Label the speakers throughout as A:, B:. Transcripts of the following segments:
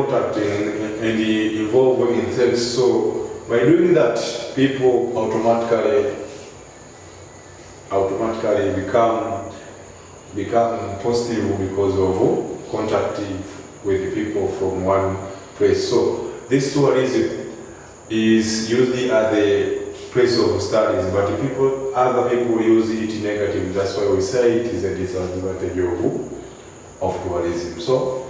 A: contact and involved in sex. So by doing that, people automatically become positive because of contacting with people from one place. So this tourism is usually as a place of studies, but other people use it negative. That's why we say it is a disadvantage of tourism. So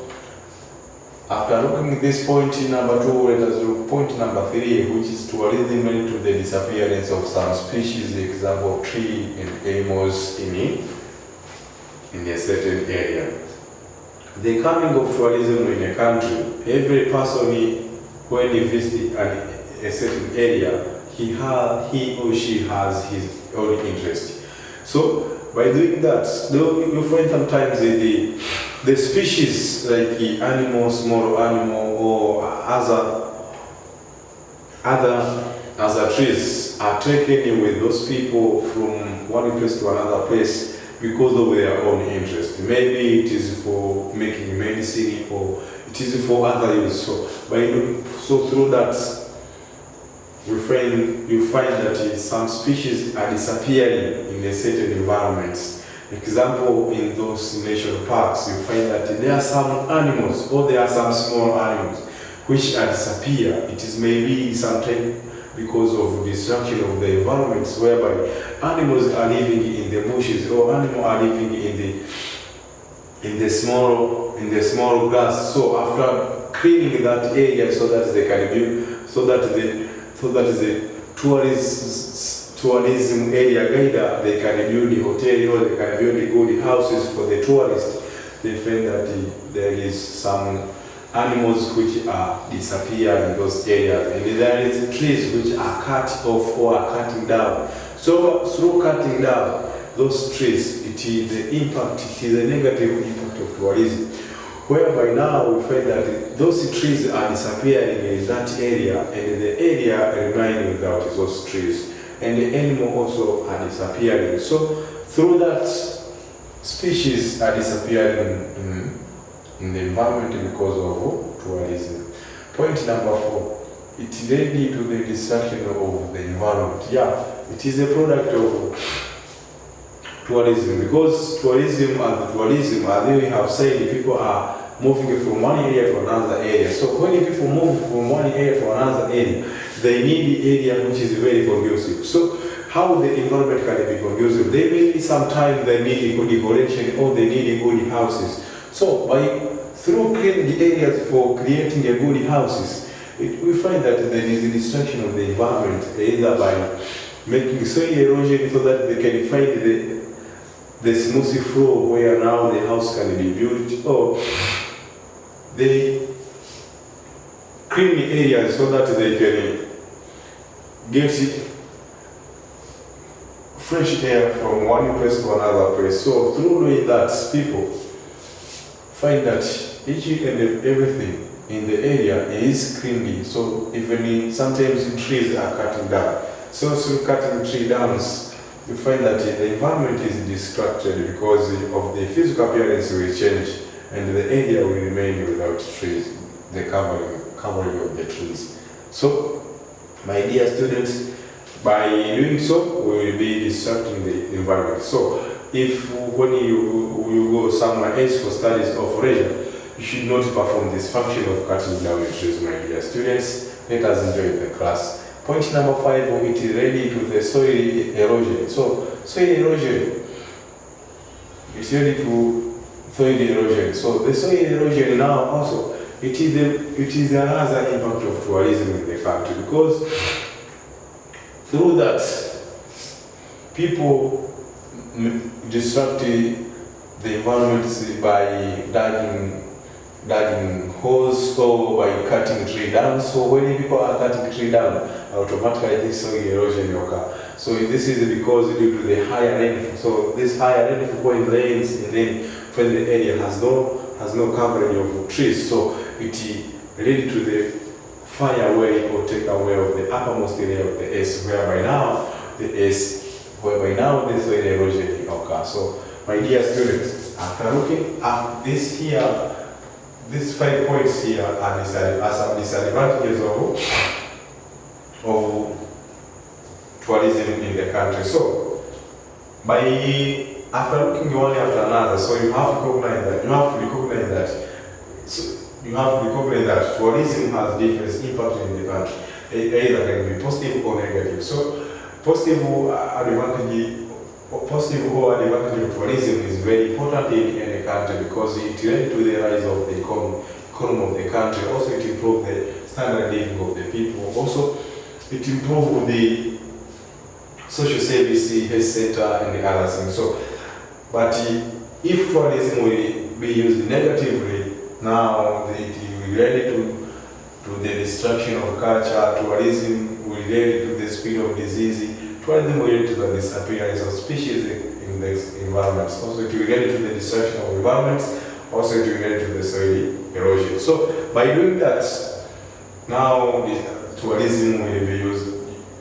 A: after looking at this point number 2, let us look point number 3, which is tourism linked to the disappearance of some species, example tree and animals in a certain area. The coming of tourism in a country, every person when he visits a certain area, he or she has his own interest. So by doing that, you find sometimes the species like the animal, small animal, or other trees are taken with those people from one place to another place because of their own interest. Maybe it is for making medicine or it is for other use. So through that, you find that some species are disappearing in a certain environments. Example, in those national parks, you find that there are some animals or there are some small animals which are disappear. It is maybe sometimes because of destruction of the environments, whereby animals are living in the bushes or animals are living in the small grass. So after cleaning that area so that they can build, so that the tourism area guide, they can build the hotel or they can build the good houses for the tourists. They find that there is some animals which are disappearing in those areas, and there is trees which are cut off or are cutting down. So through cutting down those trees, it is a negative impact of tourism, whereby now we find that those trees are disappearing in that area, and the area remaining without those trees, and the animals also are disappearing. So through that, species are disappearing in the environment because of tourism. Point number 4, it led to the destruction of the environment. Yeah, it is a product of tourism, because tourism, as we have said, people are moving from one area to another area. So when people move from one area to another area, they need the area which is very conducive. So how the environment can be conducive? They may sometimes they need a good decoration or they need a good houses. So through creating the areas for creating a good houses, we find that there is a destruction of the environment, either by making soil erosion so that they can find the smooth floor where now the house can be built, or they clean the areas so that they can get fresh air from one place to another place. So through doing that, people find that each and everything in the area is cleanly. So even sometimes trees are cutting down. So through cutting tree downs, you find that the environment is distracted because of the physical appearance will change and the area will remain without trees, the covering of the trees. So, my dear students, by doing so, we will be distracting the environment. So, if when you go somewhere else for studies of leisure, you should not perform this function of cutting down the trees, my dear students. Let us enjoy the class. Point number 5, it is ready to the soil erosion. So, soil erosion is ready to soil erosion. So, the soil erosion now also, it is another impact of tourism in the country, because through that, people disrupt the environment by digging holes or by cutting tree down. So when people are cutting tree down, automatically this soil erosion occurs. So this is because due to the higher rainfall. So this higher rainfall when it rains, and then when the area has no coverage of trees, so it leads to the fire away or take away of the uppermost area of the earth, whereby now the soil erosion occurs. So my dear students, after looking at this here, these 5 points here are some disadvantages of tourism in the country. So, after looking one after another, so you have to recognize that tourism has different impact in the country. Either can be positive or negative. So, positive or advantage of tourism is very important in any country because it leads to the rise of the economy of the country. Also, it improves the standard living of the people. Also, it improves the social service, health center, and the other things. So, but if tourism will be used negatively, now it will lead to the destruction of culture. Tourism will lead to the spread of disease. Tourism will lead to the disappearance of species in the environments. Also, it will lead to the destruction of environments. Also, it will lead to the soil erosion. So, by doing that, now tourism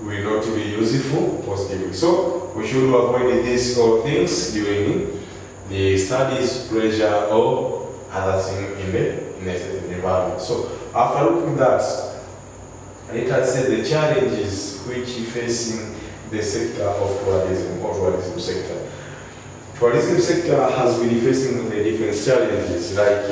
A: will not be useful positively. So, we should avoid these all things during the studies, pleasure, or other things in the environment. So, after looking at that, let us say the challenges which facing the sector of tourism or tourism sector. Tourism sector has been facing the different challenges like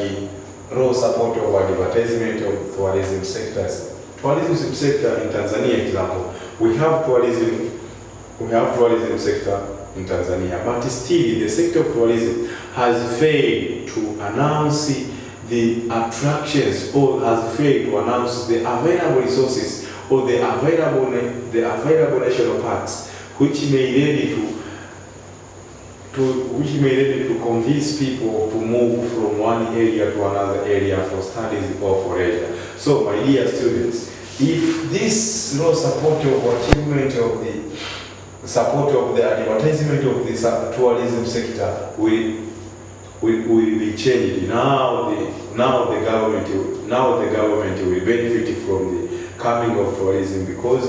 A: low support of advertisement of tourism sectors. Tourism sector in Tanzania, example, we have tourism sector in Tanzania, but still the sector of tourism has failed to announce the attractions or has failed to announce the available resources or the available national parks, which may lead to convince people to move from one area to another area for studies or for leisure. So, my dear students, if this low support of achievement of the advertisement of the tourism sector will be changed, now the government will benefit from the coming of tourism, because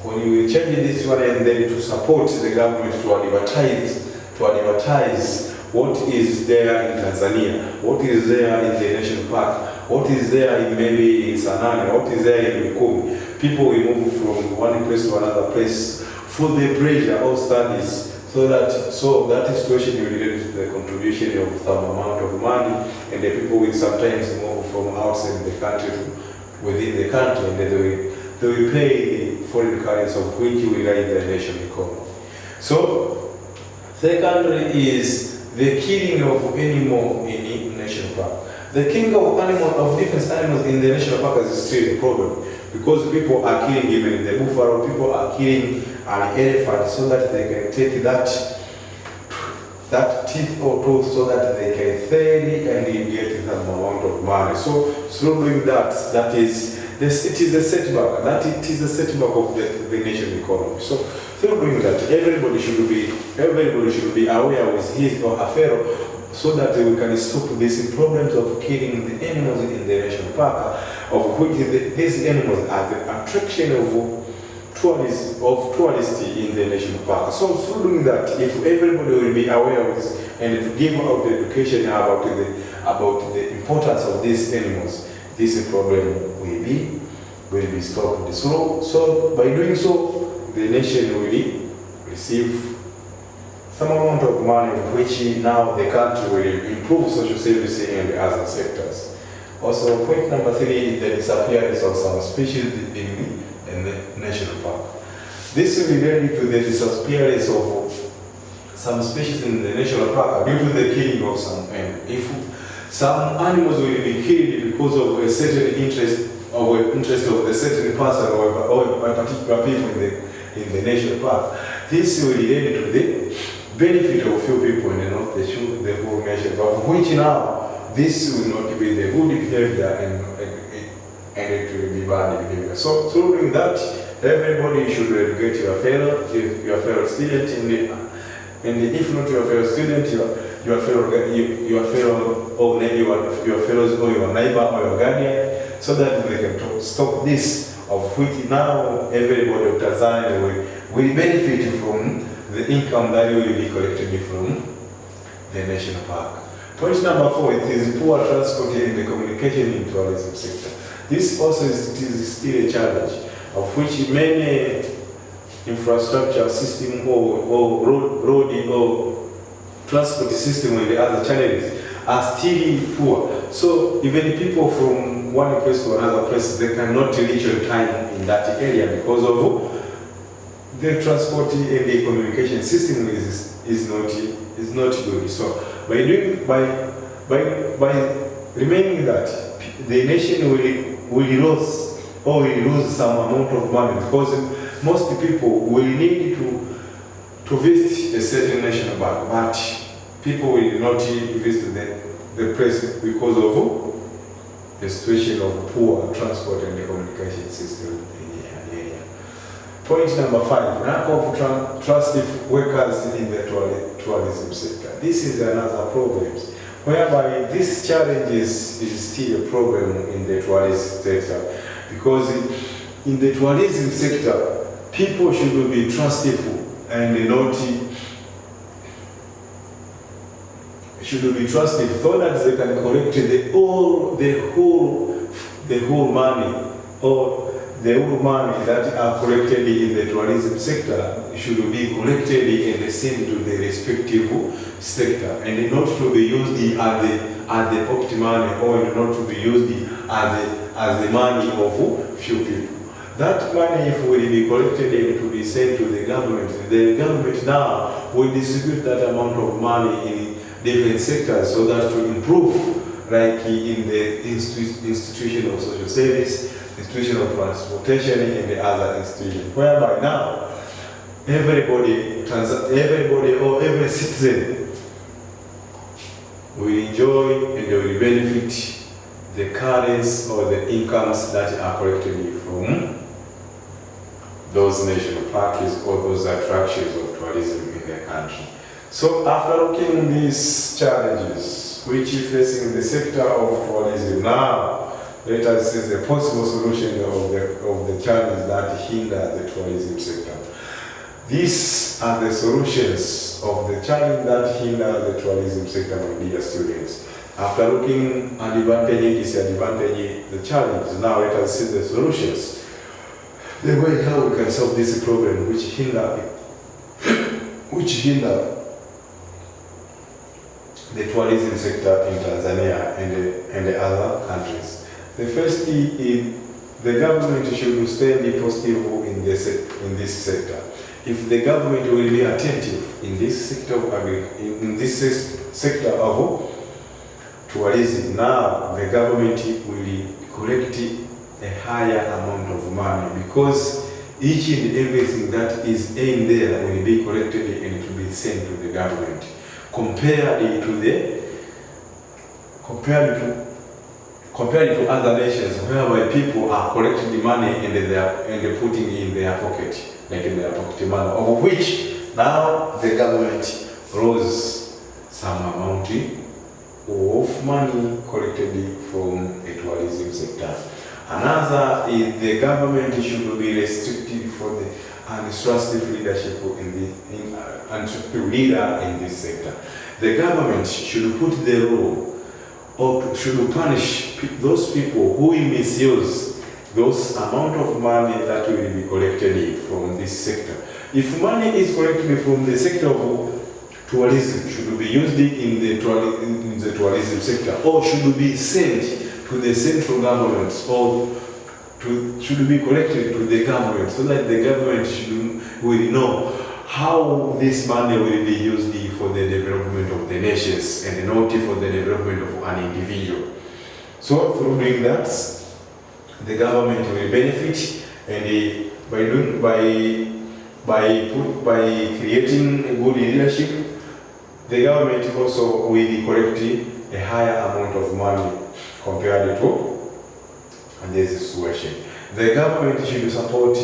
A: when you will change this one and then to support the government to advertise what is there in Tanzania, what is there in the national park, what is there in maybe in Sanane, what is there in Mikumi. People will move from one place to another place for the pleasure or studies, so that situation will lead to the contribution of some amount of money, and the people will sometimes move from outside the country to within the country, and then they will pay the foreign currency of which will rise the national economy. So, second is the killing of animal in national park. The killing of different animals in the national park is still a problem, because people are killing even the buffalo, people are killing an elephant so that they can take that teeth or tooth so that they can sell it and get some amount of money. So through doing that, it is a setback. It is a setback of the national economy. So through doing that, everybody should be aware with his or her fellow, so that we can stop these problems of killing the animals in the national park, of which these animals are the attraction of tourists in the national park. So through doing that, if everybody will be aware with and to give out the education about the importance of these animals, this problem will be stopped. So by doing so, the nation will receive some amount of money, which now the country will improve social services and other sectors. Also, point number 3 is the disappearance of some species in the national park. This will lead to the disappearance of some species in the national park due to the killing of some animals. If some animals will be killed because of a certain interest of a certain person or a particular people in the national park, this will lead to the benefit of few people and not the whole nation, of which now this will not be the good behavior and it will be bad behavior. So through doing that, everybody should educate your fellow student, and if not your fellow student, your fellows or your neighbor or your guardian, so that they can stop this, of which now everybody of Tanzania will benefit from the income that will be collected from the national park. Point number 4, it is poor transport and the communication in tourism sector. This also is still a challenge, of which many infrastructure system or road or transport system and the other challenges are still poor. So even people from one place to another place, they cannot reach on time in that area because of the transport and the communication system is not good. So by remaining that, the nation will lose some amount of money, because most people will need to visit a certain national park, but people will not visit the place because of the situation of poor transport and the communication system in the area. Point number 5, lack of trusted workers in the tourism sector. This is another problem, whereby this challenge is still a problem in the tourism sector, because in the tourism sector, people should be trustful and not should be trusted so that they can collect the whole money, or the whole money that are collected in the tourism sector should be collected and sent to the respective sector, and not to be used as the pocket money, or not to be used as the money of few people. That money, if will be collected and to be sent to the government now will distribute that amount of money in different sectors, so that to improve, like in the institution of social service, institution of transportation, and the other institutions, whereby now everybody or every citizen will enjoy and they will benefit the currency or the incomes that are collected from those national parks or those attractions of tourism in the country. So after looking at these challenges which is facing the sector of tourism, now let us see the possible solution of the challenges that hinder the tourism sector. These are the solutions of the challenge that hinder the tourism sector, my dear students. After looking at advantage, disadvantage, the challenge, now let us see the solutions. The way how we can solve this problem which hinder the tourism sector in Tanzania and the other countries. The first is the government should stand positive in this sector. If the government will be attentive in this sector of tourism, now the government will collect a higher amount of money, because each and everything that is in there will be collected and to be sent to the government, compared to other nations whereby people are collecting the money and they're putting in their pocket, like in their pocket money, of which now the government loses some amount of money collected from the tourism sector. Another is the government should be restricted for the untrustworthy leadership untrustworthy leader in this sector. The government should put the rule or should punish those people who will misuse those amount of money that will be collected from this sector. If money is collected from the sector of tourism, should be used in the tourism sector, or should be sent to the central government, or should be collected to the government, so that the government will know how this money will be used for the development of the nations and not for the development of an individual. So through doing that, the government will benefit, and by creating a good leadership, the government also will collect a higher amount of money compared to this situation. The government should support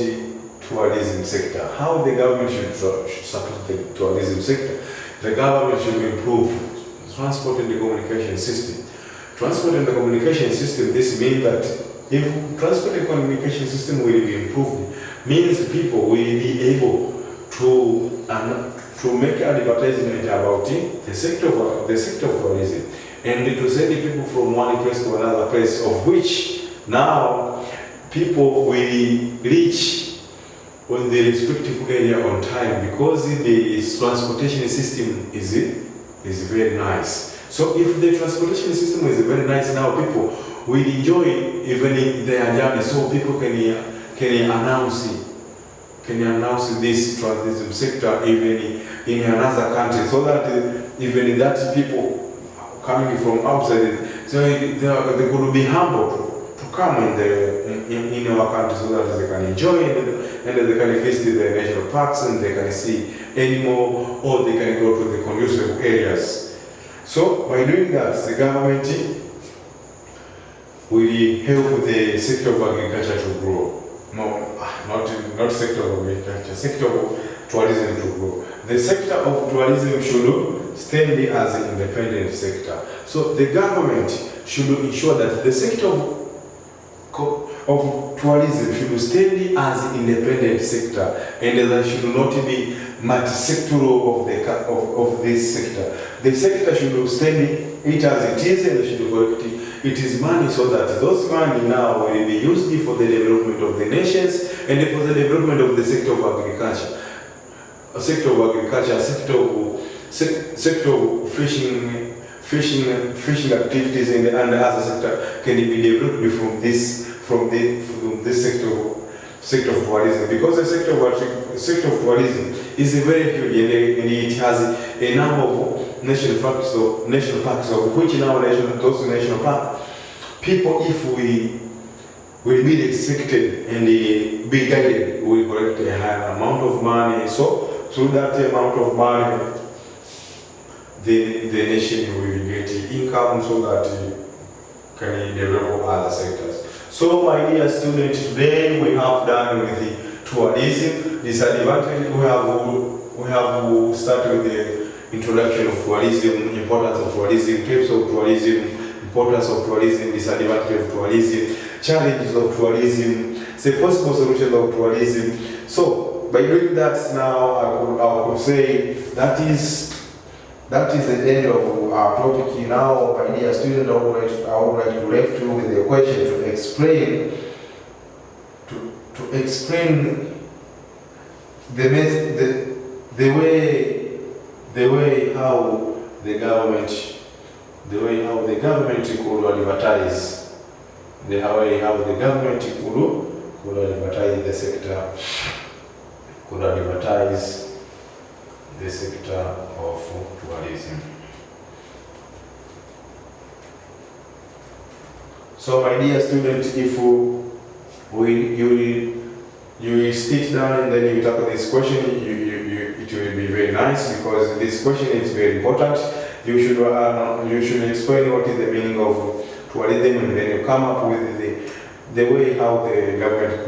A: tourism sector. How the government should support the tourism sector? The government should improve transport and the communication system. Transport and the communication system, this means that if transport and communication system will be improved, means people will be able to make advertisement about the sector of tourism. and to send people from one place to another place, of which now people will reach on the respective area on time, because the transportation system is very nice. So if the transportation system is very nice, now people will enjoy even their journey. So people can announce this tourism sector even in another country, so that even that people coming from outside, so they could be humble to come in our country, so that they can enjoy and they can visit the national parks, and they can see animal, or they can go to the conducive areas. So by doing that, the government will help the sector of agriculture to grow. No, not sector of agriculture, sector of tourism to grow. The sector of tourism should stand as an independent sector. So the government should ensure that the sector of tourism should stand as an independent sector, and there should not be multi-sectoral of this sector. The sector should stand it as it is, and should collect it is money, so that those money now will be used for the development of the nations and for the development of the sector of agriculture. A sector of agriculture, sector of fishing activities, and other sector can be developed from this sector of tourism, because the sector of tourism is very huge, and it has a number of national parks, of which now those national parks, people, if we will be expected and be guided, we collect a higher amount of money. So through that amount of money, the nation will get income, so that it can develop other sectors. So my dear students, today we have done with the tourism disadvantage. We have started with the introduction of tourism, importance of tourism, types of tourism, importance of tourism, disadvantage of tourism, challenges of tourism, the possible solutions of tourism. So by doing that, now I could say that is the end of our topic. Now, my dear student, I would like to left you with a question to explain the way how the government could advertise, the way how the government could advertise the sector, could advertise the sector of tourism. So my dear student, if you will sit down and then you tackle this question, it will be very nice, because this question is very important. You should explain what is the meaning of tourism, and then you come up with the way how the government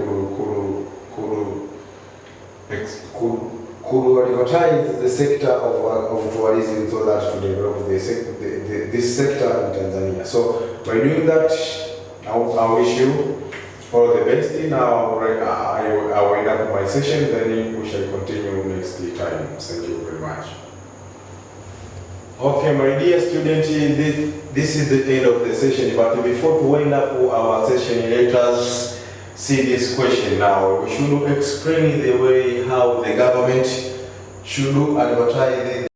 A: could advertise the sector of tourism, so that to develop this sector in Tanzania. So by doing that, I wish you all the best. Now I will end up my session, then we shall continue next time. Thank you very much. Okay, my dear student, this is the end of the session, but before we wind up our session, let us see this question now. We should explain the way how the government should advertise